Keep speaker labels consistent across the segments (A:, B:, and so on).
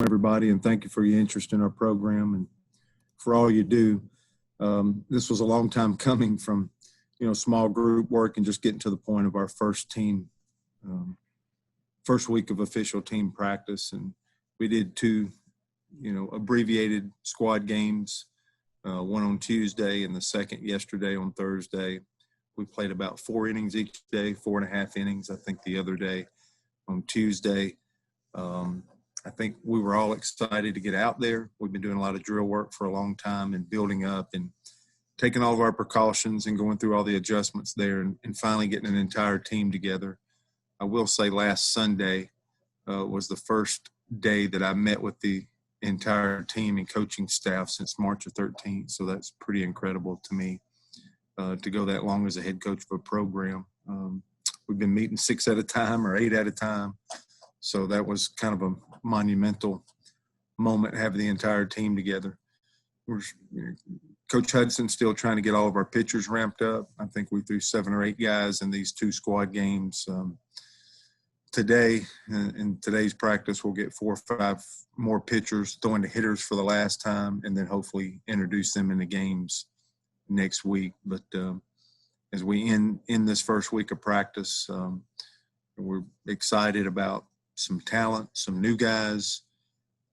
A: everybody, and thank you for your interest in our program and for all you do. This was a long time coming from, small group work and just getting to the point of our first week of official team practice. And we did two, abbreviated squad games, one on Tuesday and the second yesterday on Thursday. We played about 4 innings each day, 4.5 innings, I think, the other day on Tuesday. I think we were all excited to get out there. We've been doing a lot of drill work for a long time and building up and taking all of our precautions and going through all the adjustments there and finally getting an entire team together. I will say last Sunday was the first day that I met with the entire team and coaching staff since March of 13th. So that's pretty incredible to me to go that long as a head coach of a program. We've been meeting 6 at a time or 8 at a time. So that was kind of a monumental moment, having the entire team together. Coach Hudson's still trying to get all of our pitchers ramped up. I think we threw 7 or 8 guys in these 2 squad games. Today, in today's practice, we'll get 4 or 5 more pitchers throwing to hitters for the last time, and then hopefully introduce them in the games next week. But as we end this first week of practice, we're excited about some talent, some new guys,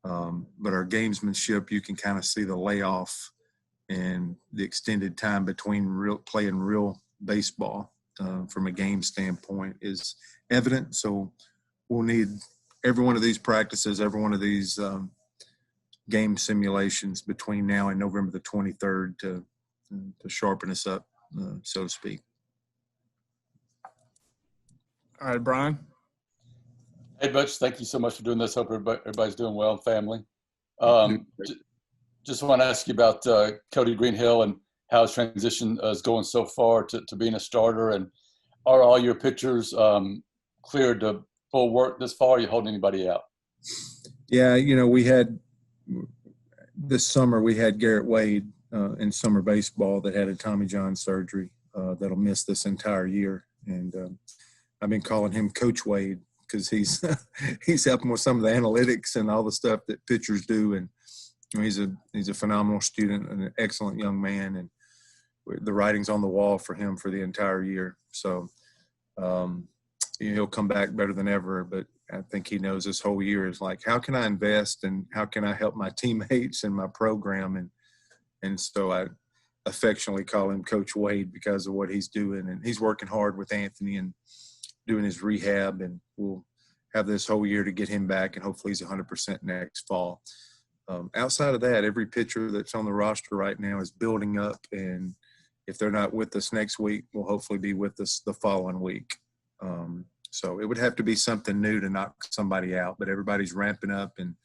A: but our gamesmanship, you can kind of see the layoff and the extended time between playing real baseball from a game standpoint is evident. So we'll need every one of these practices, every one of these game simulations between now and November the 23rd to sharpen us up, so to speak.
B: All right, Brian.
C: Hey, Butch, thank you so much for doing this. Hope everybody's doing well and family. Just want to ask you about Cody Greenhill and how his transition is going so far to being a starter. And are all your pitchers cleared to full work this far? Are you holding anybody out?
A: Yeah, we had this summer, we had Garrett Wade in summer baseball that had a Tommy John surgery that'll miss this entire year. And I've been calling him Coach Wade, because he's helping with some of the analytics and all the stuff that pitchers do, and he's a phenomenal student and an excellent young man, and the writing's on the wall for him for the entire year. So he'll come back better than ever. But I think he knows this whole year is like, how can I invest and how can I help my teammates and my program, and so I affectionately call him Coach Wade because of what he's doing, and he's working hard with Anthony and doing his rehab, and we'll have this whole year to get him back, and hopefully he's 100% next fall. Outside of that, every pitcher that's on the roster right now is building up, and if they're not with us next week, will hopefully be with us the following week. So it would have to be something new to knock somebody out, but everybody's ramping up and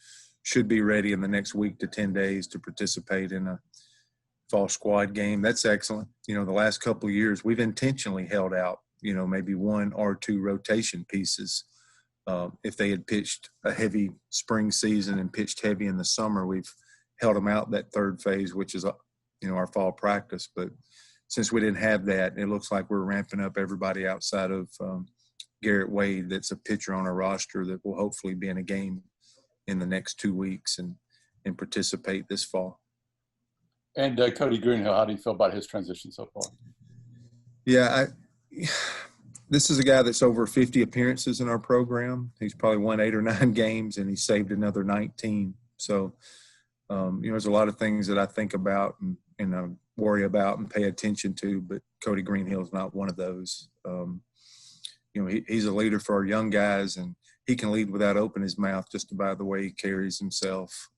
A: should be ready in the next week to 10 days to participate in a fall squad game. That's excellent. The last couple of years, we've intentionally held out, maybe 1 or 2 rotation pieces. If they had pitched a heavy spring season and pitched heavy in the summer, we've held them out that third phase, which is, our fall practice. But since we didn't have that, it looks like we're ramping up everybody outside of Garrett Wade that's a pitcher on our roster that will hopefully be in a game in the next 2 weeks and participate this fall.
C: And Cody Greenhill, how do you feel about his transition so far?
A: Yeah, this is a guy that's over 50 appearances in our program. He's probably won 8 or 9 games, and he saved another 19. So, there's a lot of things that I think about and worry about and pay attention to, but Cody Greenhill is not one of those. He's a leader for our young guys, and he can lead without opening his mouth just by the way he carries himself.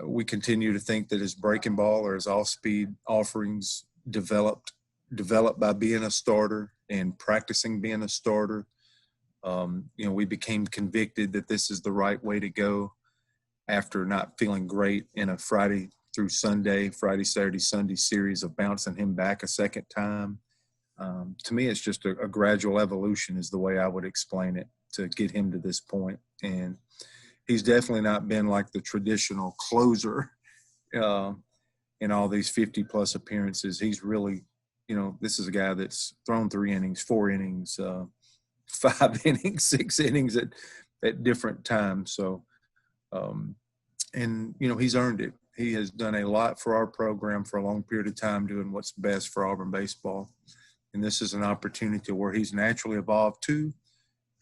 A: We continue to think that his breaking ball or his off-speed offerings developed by being a starter and practicing being a starter. We became convicted that this is the right way to go after not feeling great in a Friday, Saturday, Sunday series of bouncing him back a second time. To me, it's just a gradual evolution is the way I would explain it to get him to this point. And he's definitely not been like the traditional closer in all these 50-plus appearances. He's really, this is a guy that's thrown 3 innings, 4 innings, 5 innings, 6 innings at different times. So And, he's earned it. He has done a lot for our program for a long period of time, doing what's best for Auburn baseball. And this is an opportunity where he's naturally evolved too,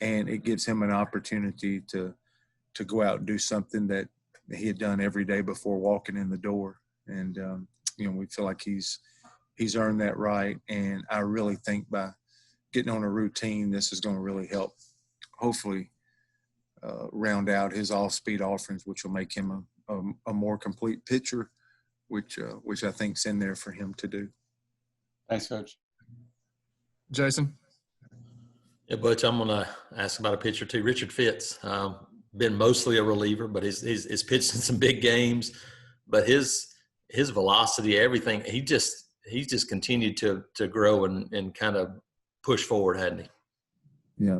A: and it gives him an opportunity to go out and do something that he had done every day before walking in the door. And, we feel like he's earned that right. And I really think by getting on a routine, this is going to really help, hopefully, round out his off-speed offerings, which will make him a more complete pitcher, which I think's in there for him to do.
C: Thanks, Coach.
B: Jason?
D: Yeah, Butch, I'm going to ask about a pitcher too. Richard Fitz, been mostly a reliever, but he's pitched in some big games. But his velocity, everything, he's just continued to grow and kind of push forward, hadn't he?
A: Yeah,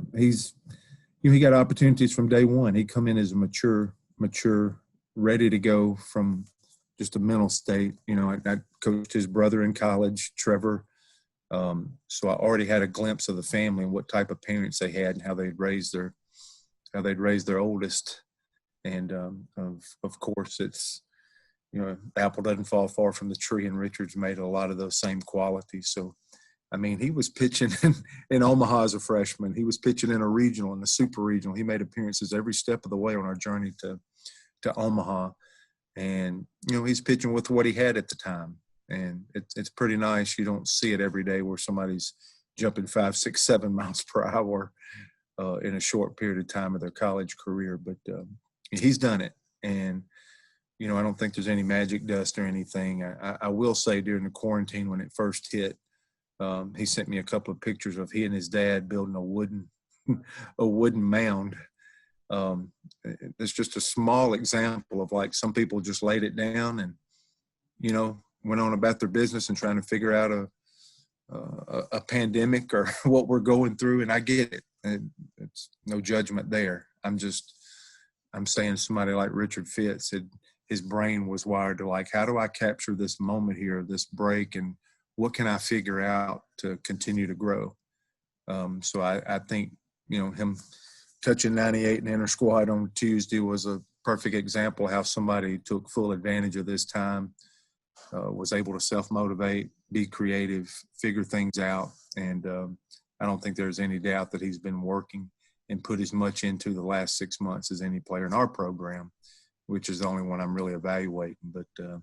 A: he got opportunities from day one. He come in as a mature, ready to go from just a mental state. I coached his brother in college, Trevor. So I already had a glimpse of the family and what type of parents they had and how they'd raised their oldest. And of course, it's the apple doesn't fall far from the tree, and Richard's made a lot of those same qualities. So, I mean, he was pitching in Omaha as a freshman. He was pitching in a regional and a super regional. He made appearances every step of the way on our journey to Omaha. And, he's pitching with what he had at the time. And it's pretty nice. You don't see it every day where somebody's jumping 5, 6, 7 miles per hour in a short period of time of their college career. But he's done it. And, I don't think there's any magic dust or anything. I will say during the quarantine when it first hit, he sent me a couple of pictures of he and his dad building a wooden mound. It's just a small example of like some people just laid it down and, went on about their business and trying to figure out a pandemic or what we're going through. And I get it. And it's no judgment there. I'm saying somebody like Richard Fitz, his brain was wired to like, how do I capture this moment here, this break, and what can I figure out to continue to grow? So I think, him touching 98 in inner squad on Tuesday was a perfect example of how somebody took full advantage of this time, was able to self-motivate, be creative, figure things out. And I don't think there's any doubt that he's been working and put as much into the last 6 months as any player in our program, which is the only one I'm really evaluating. But a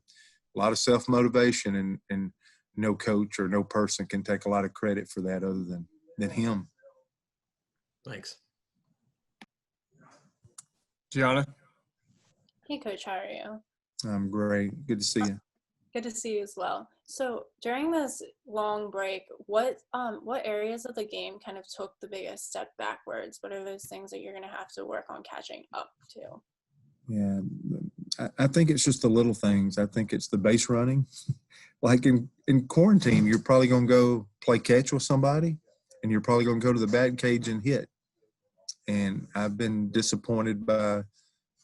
A: lot of self-motivation, and no coach or no person can take a lot of credit for that other than him.
D: Thanks.
B: Gianna?
E: Hey, Coach, how are you?
A: I'm great. Good to see you.
E: Good to see you as well. So during this long break, what areas of the game kind of took the biggest step backwards? What are those things that you're going to have to work on catching up to?
A: Yeah, I think it's just the little things. I think it's the base running. Like in quarantine, you're probably going to go play catch with somebody, and you're probably going to go to the bat cage and hit. And I've been disappointed by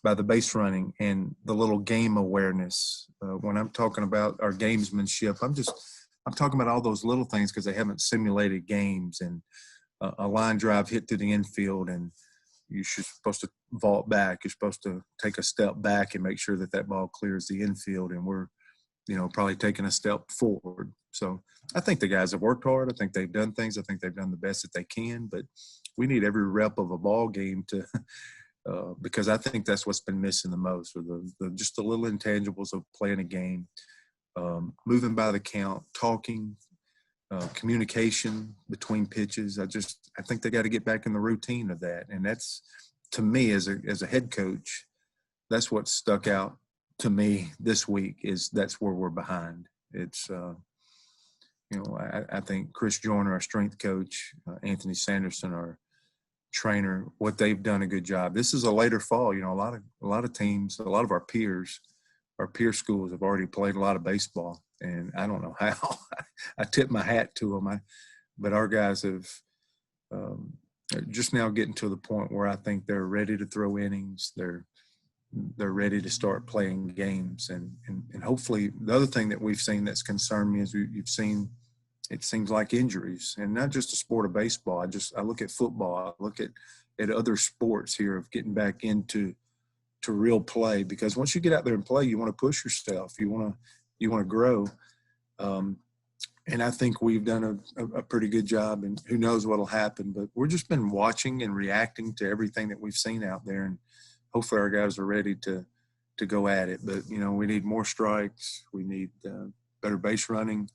A: the base running and the little game awareness. When I'm talking about our gamesmanship, I'm talking about all those little things because they haven't simulated games, and a line drive hit to the infield, and you're supposed to vault back. You're supposed to take a step back and make sure that ball clears the infield, and we're, probably taking a step forward. So I think the guys have worked hard. I think they've done things. I think they've done the best that they can, but we need every rep of a ball game to because I think that's what's been missing the most, or just the little intangibles of playing a game, moving by the count, talking, communication between pitches. I think they got to get back in the routine of that. And that's, to me, as a head coach, that's what stuck out to me this week, is that's where we're behind. It's, I think Chris Joyner, our strength coach, Anthony Sanderson, our trainer, what they've done a good job. This is a later fall. A lot of teams, a lot of our peer schools have already played a lot of baseball, and I don't know how. I tip my hat to them. But our guys have just now getting to the point where I think they're ready to throw innings. They're ready to start playing games, and hopefully the other thing that we've seen that's concerned me is you've seen, it seems like, injuries, and not just the sport of baseball. I look at football. I look at other sports here of getting back into real play, because once you get out there and play, you want to push yourself. You want to grow. And I think we've done a pretty good job, and who knows what'll happen, but we've just been watching and reacting to everything that we've seen out there. And hopefully our guys are ready to go at it. But, we need more strikes. We need better base running,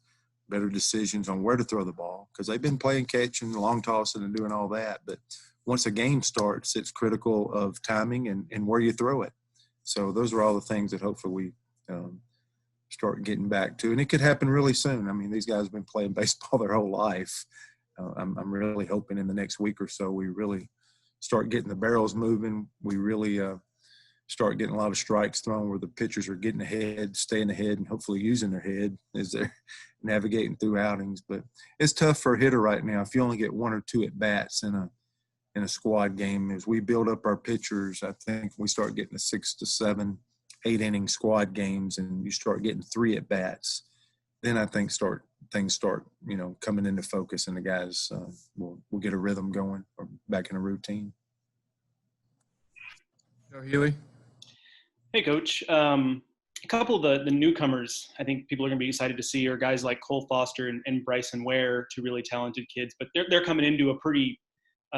A: better decisions on where to throw the ball, because they've been playing catching, long tossing, and doing all that. But once a game starts, it's critical of timing and where you throw it. So those are all the things that hopefully we start getting back to. And it could happen really soon. I mean, these guys have been playing baseball their whole life. I'm really hoping in the next week or so we really start getting the barrels moving. We really start getting a lot of strikes thrown where the pitchers are getting ahead, staying ahead, and hopefully using their head as they're navigating through outings. But it's tough for a hitter right now. If you only get 1 or 2 at bats in a squad game, as we build up our pitchers, I think we start getting the 6 to 7, 8 inning squad games, and you start getting 3 at bats, then I think things start coming into focus, and the guys will get a rhythm going or back in a routine.
B: Joe Healy.
F: Hey, Coach. A couple of the newcomers I think people are going to be excited to see are guys like Cole Foster and Bryson Ware, 2 really talented kids, but they're coming into a pretty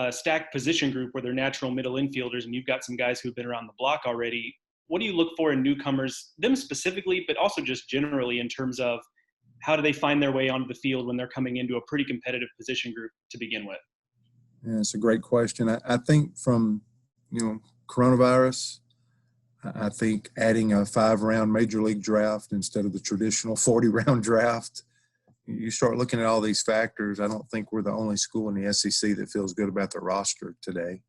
F: stacked position group where they're natural middle infielders, and you've got some guys who've been around the block already. What do you look for in newcomers, them specifically, but also just generally in terms of how do they find their way onto the field when they're coming into a pretty competitive position group to begin with?
A: Yeah, it's a great question. I think from, coronavirus, I think adding a 5-round major league draft instead of the traditional 40-round draft, you start looking at all these factors. I don't think we're the only school in the SEC that feels good about the roster today,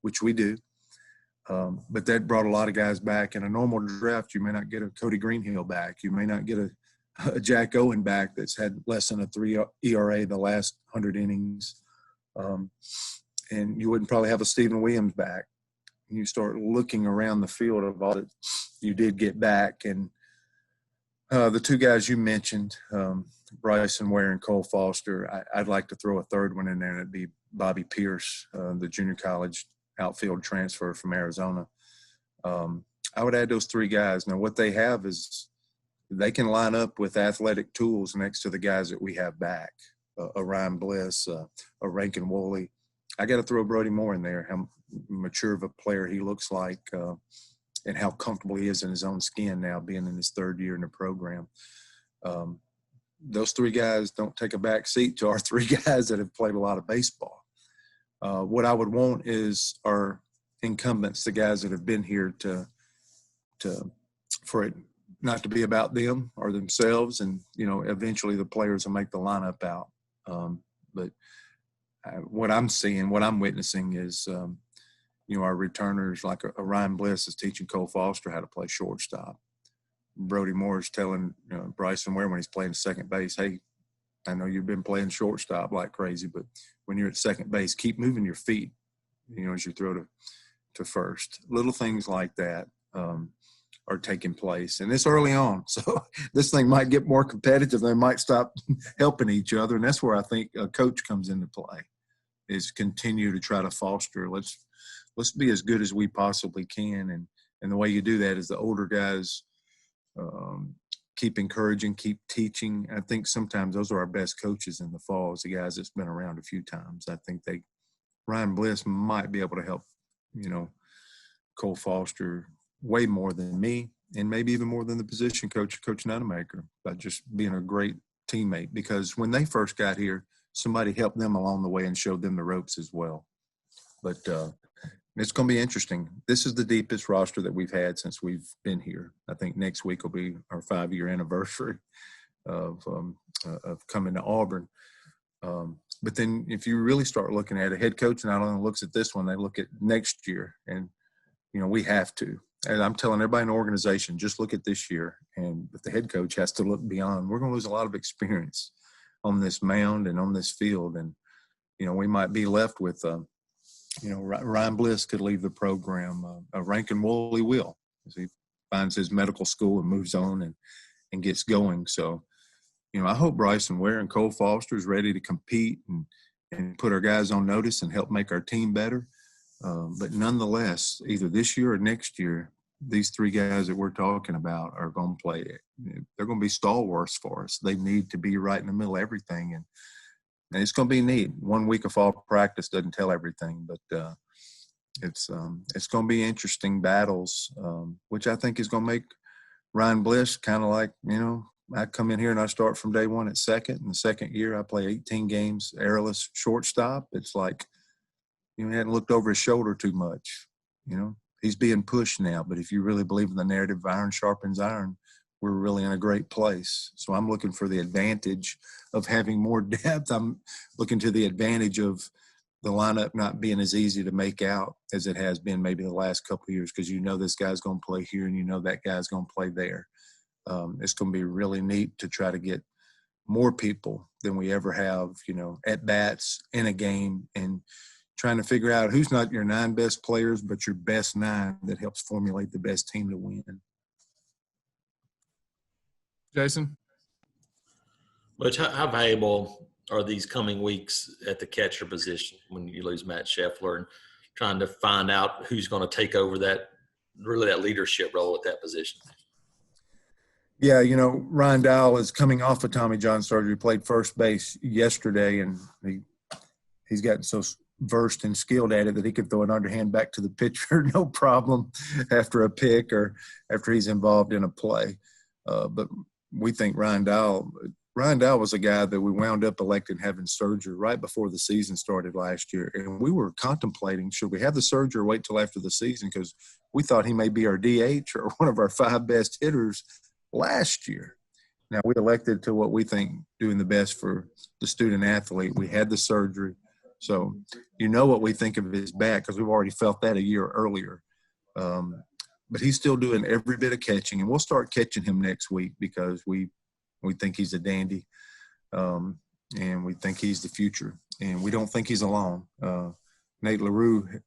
A: which we do. But that brought a lot of guys back. In a normal draft, you may not get a Cody Greenhill back. You may not get a Jack Owen back that's had less than a 3 ERA the last 100 innings. And you wouldn't probably have a Stephen Williams back. You start looking around the field of all that you did get back. And the 2 guys you mentioned, Bryson Ware and Cole Foster, I'd like to throw a third one in there, and it'd be Bobby Pierce, the junior college outfield transfer from Arizona. I would add those 3 guys. Now, what they have is they can line up with athletic tools next to the guys that we have back, a Ryan Bliss, a Rankin Woolley. I got to throw Brody Moore in there, how mature of a player he looks like, and how comfortable he is in his own skin now, being in his 3rd year in the program. Those 3 guys don't take a back seat to our 3 guys that have played a lot of baseball. What I would want is our incumbents, the guys that have been here for it not to be about them or themselves, and eventually the players will make the lineup out. But what I'm seeing, what I'm witnessing is, our returners like a Ryan Bliss is teaching Cole Foster how to play shortstop. Brody Moore is telling Bryson Ware when he's playing second base, hey, I know you've been playing shortstop like crazy, but when you're at second base, keep moving your feet, as you throw to first. Little things like that are taking place. And it's early on. So this thing might get more competitive. They might stop helping each other. And that's where I think a coach comes into play, is continue to try to foster. Let's be as good as we possibly can. And the way you do that is the older guys keep encouraging, keep teaching. I think sometimes those are our best coaches in the fall, is the guys that's been around a few times. I think Ryan Bliss might be able to help, Cole Foster way more than me, and maybe even more than the position coach, Coach Nunemaker, by just being a great teammate. Because when they first got here, somebody helped them along the way and showed them the ropes as well. But it's going to be interesting. This is the deepest roster that we've had since we've been here. I think next week will be our 5-year anniversary of coming to Auburn. But then if you really start looking at it, head coach not only looks at this one, they look at next year. And, we have to. And I'm telling everybody in the organization, just look at this year. And if the head coach has to look beyond, we're going to lose a lot of experience on this mound and on this field. And, we might be left with Ryan Bliss could leave the program. Rankin Woolley will, as he finds his medical school and moves on and gets going. So, I hope Bryson Ware and Cole Foster is ready to compete and put our guys on notice and help make our team better. But nonetheless, either this year or next year, these three guys that we're talking about are going to play. They're going to be stalwarts for us. They need to be right in the middle of everything, and it's going to be neat. 1 week of fall practice doesn't tell everything, but it's going to be interesting battles, which I think is going to make Ryan Bliss kind of like, I come in here and I start from day one at second. In the second year, I play 18 games, airless shortstop. It's like, he hadn't looked over his shoulder too much. He's being pushed now. But if you really believe in the narrative of iron sharpens iron, we're really in a great place. So I'm looking for the advantage of having more depth. I'm looking to the advantage of the lineup not being as easy to make out as it has been maybe the last couple of years, because this guy's going to play here and that guy's going to play there. It's going to be really neat to try to get more people than we ever have, at bats in a game, and trying to figure out who's not your 9 best players, but your best 9 that helps formulate the best team to win.
B: Jason?
D: Butch, how valuable are these coming weeks at the catcher position when you lose Matt Scheffler, and trying to find out who's going to take over that leadership role at that position?
A: Yeah, Ryan Dowell is coming off of Tommy John surgery, played first base yesterday, and he's gotten so versed and skilled at it that he could throw an underhand back to the pitcher no problem after a pick or after he's involved in a play. But we think Ryan Dowell was a guy that we wound up electing having surgery right before the season started last year. And we were contemplating, should we have the surgery or wait till after the season? Because we thought he may be our DH or one of our 5 best hitters last year. Now, we elected to what we think doing the best for the student athlete. We had the surgery. So what we think of his back, because we've already felt that a year earlier. But he's still doing every bit of catching, and we'll start catching him next week because we think he's a dandy, and we think he's the future, and we don't think he's alone. Nate LaRue,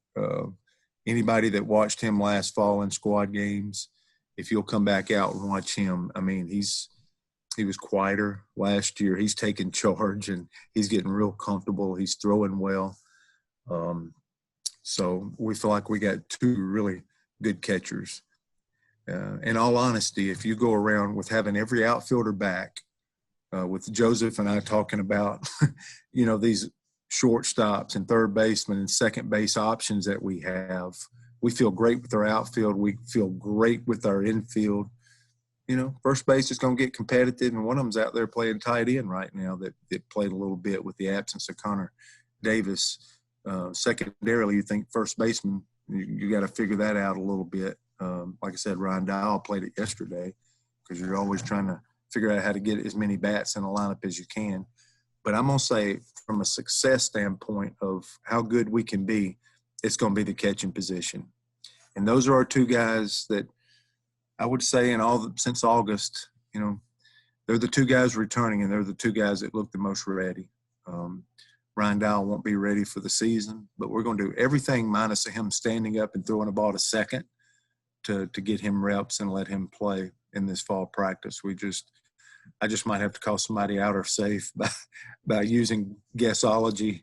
A: anybody that watched him last fall in squad games, if you'll come back out and watch him, he was quieter last year. He's taking charge, and he's getting real comfortable. He's throwing well. So we feel like we got 2 really good catchers. In all honesty, if you go around with having every outfielder back, with Joseph and I talking about, these shortstops and third baseman and second base options that we have, we feel great with our outfield. We feel great with our infield. First base is going to get competitive, and one of them's out there playing tight end right now that played a little bit with the absence of Connor Davis. Secondarily, you think first baseman, you got to figure that out a little bit. Like I said, Ryan Dowell played it yesterday because you're always trying to figure out how to get as many bats in a lineup as you can. But I'm going to say from a success standpoint of how good we can be, it's going to be the catching position. And those are our 2 guys that I would say since August, they're the 2 guys returning, and they're the 2 guys that look the most ready. Ryan Dowell won't be ready for the season, but we're going to do everything minus him standing up and throwing a ball to second to get him reps and let him play in this fall practice. I just might have to call somebody out or safe by using guessology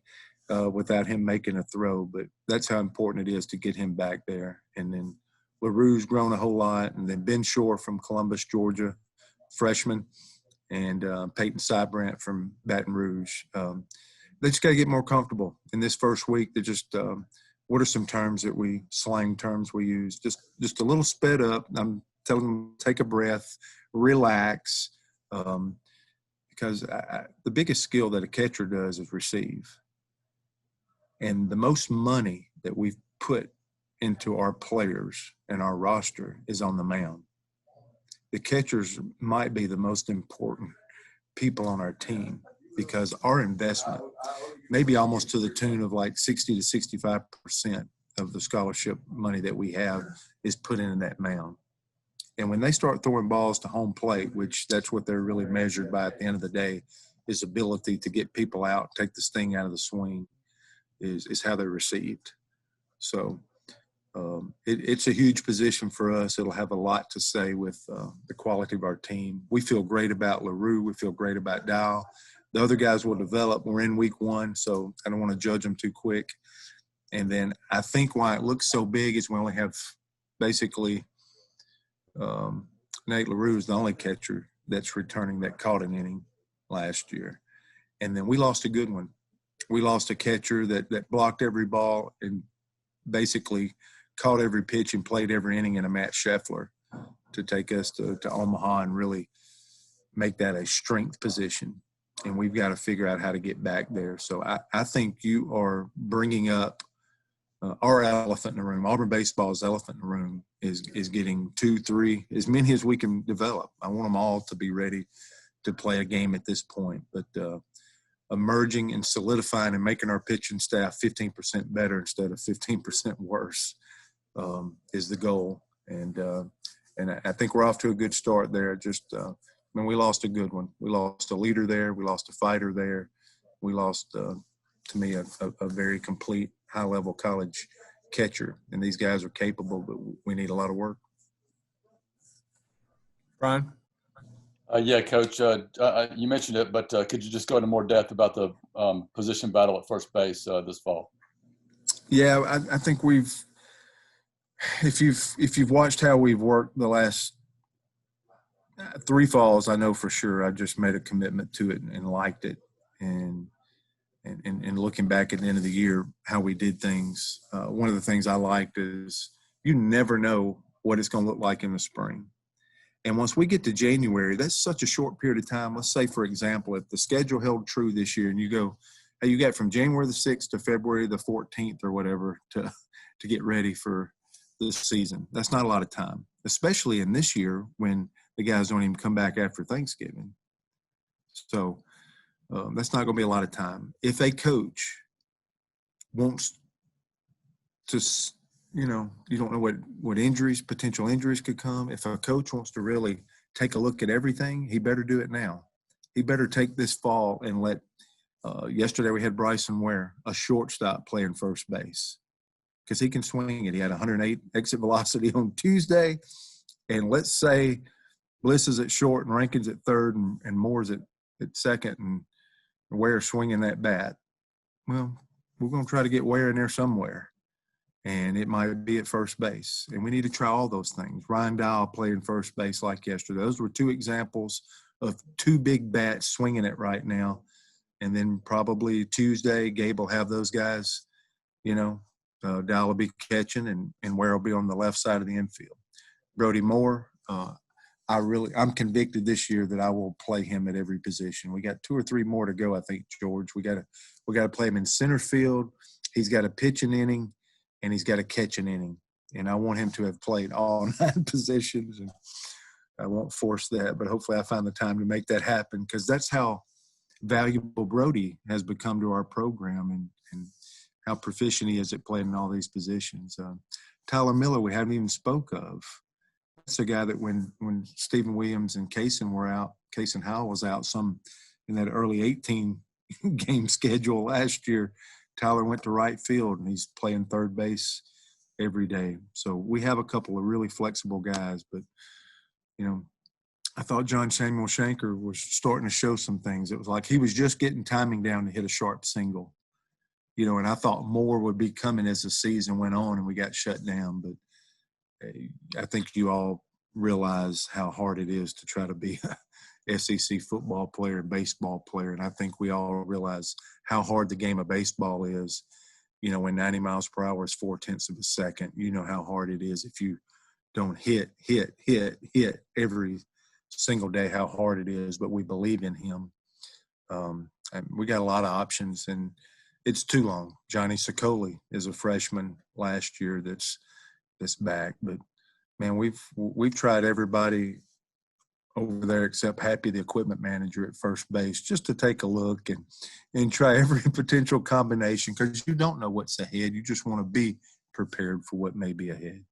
A: without him making a throw. But that's how important it is to get him back there. And then LaRue's grown a whole lot. And then Ben Shore from Columbus, Georgia, freshman, and Peyton Sybrandt from Baton Rouge. They just got to get more comfortable in this first week. They're just what are some slang terms we use? Just a little sped up. I'm telling them, take a breath, relax, because the biggest skill that a catcher does is receive. And the most money that we've put into our players and our roster is on the mound. The catchers might be the most important people on our team because our investment, maybe almost to the tune of like 60 to 65% of the scholarship money that we have is put into that mound. And when they start throwing balls to home plate, which that's what they're really measured by at the end of the day, is ability to get people out, take the sting out of the swing, is how they're received. So it's a huge position for us. It'll have a lot to say with the quality of our team. We feel great about LaRue. We feel great about Dow. The other guys will develop. We're in week 1, so I don't want to judge them too quick. And then I think why it looks so big is we only have basically Nate LaRue is the only catcher that's returning that caught an inning last year. And then we lost a good one. We lost a catcher that blocked every ball and basically caught every pitch and played every inning in a Matt Scheffler to take us to Omaha and really make that a strength position. And we've got to figure out how to get back there. So I think you are bringing up our elephant in the room. Auburn baseball's elephant in the room is getting 2, 3, as many as we can develop. I want them all to be ready to play a game at this point. But emerging and solidifying and making our pitching staff 15% better instead of 15% worse is the goal. And I think we're off to a good start there. We lost a good one. We lost a leader there. We lost a fighter there. We lost, to me, a very complete high-level college catcher. And these guys are capable, but we need a lot of work.
B: Brian?
C: Yeah, Coach, you mentioned it, but could you just go into more depth about the position battle at first base this fall?
A: Yeah, I think if you've watched how we've worked the last 3 falls, I know for sure I just made a commitment to it and liked it. And looking back at the end of the year, how we did things, one of the things I liked is you never know what it's going to look like in the spring. And once we get to January, that's such a short period of time. Let's say, for example, if the schedule held true this year and you go, hey, you got from January the 6th to February the 14th or whatever to get ready for this season. That's not a lot of time, especially in this year when the guys don't even come back after Thanksgiving. So that's not going to be a lot of time. If a coach wants to, you don't know what potential injuries could come. If a coach wants to really take a look at everything, he better do it now. He better take this fall and let yesterday we had Bryson Ware, a shortstop, playing first base because he can swing it. He had 108 exit velocity on Tuesday. And let's say Bliss is at short and Rankin's at third and Moore's at second and Ware swinging that bat. Well, we're going to try to get Ware in there somewhere. And it might be at first base. And we need to try all those things. Ryan Dowell playing first base like yesterday. Those were 2 examples of 2 big bats swinging it right now. And then probably Tuesday, Gabe will have those guys, Dowell will be catching and Ware will be on the left side of the infield. Brody Moore, I'm convicted this year that I will play him at every position. We got 2 or 3 more to go, I think, George. We got to play him in center field. He's got to pitch an inning. And he's got to catch an inning. And I want him to have played all 9 positions. And I won't force that, but hopefully I find the time to make that happen because that's how valuable Brody has become to our program and how proficient he is at playing in all these positions. Tyler Miller, we haven't even spoke of. That's a guy that when Stephen Williams and Kaysen Howell was out in that early 18-game schedule last year, Tyler went to right field, and he's playing third base every day. So we have a couple of really flexible guys. But, I thought John Samuel Shanker was starting to show some things. It was like he was just getting timing down to hit a sharp single. And I thought more would be coming as the season went on and we got shut down. But I think you all realize how hard it is to try to be a SEC football player and baseball player. And I think we all realize how hard the game of baseball is. When 90 miles per hour is 0.4 of a second, you know how hard it is if you don't hit every single day, how hard it is. But we believe in him. And we got a lot of options, and it's too long. Johnny Sicoli is a freshman last year that's back. But, man, we've tried everybody over there except Happy, the equipment manager at first base, just to take a look and try every potential combination because you don't know what's ahead. You just want to be prepared for what may be ahead.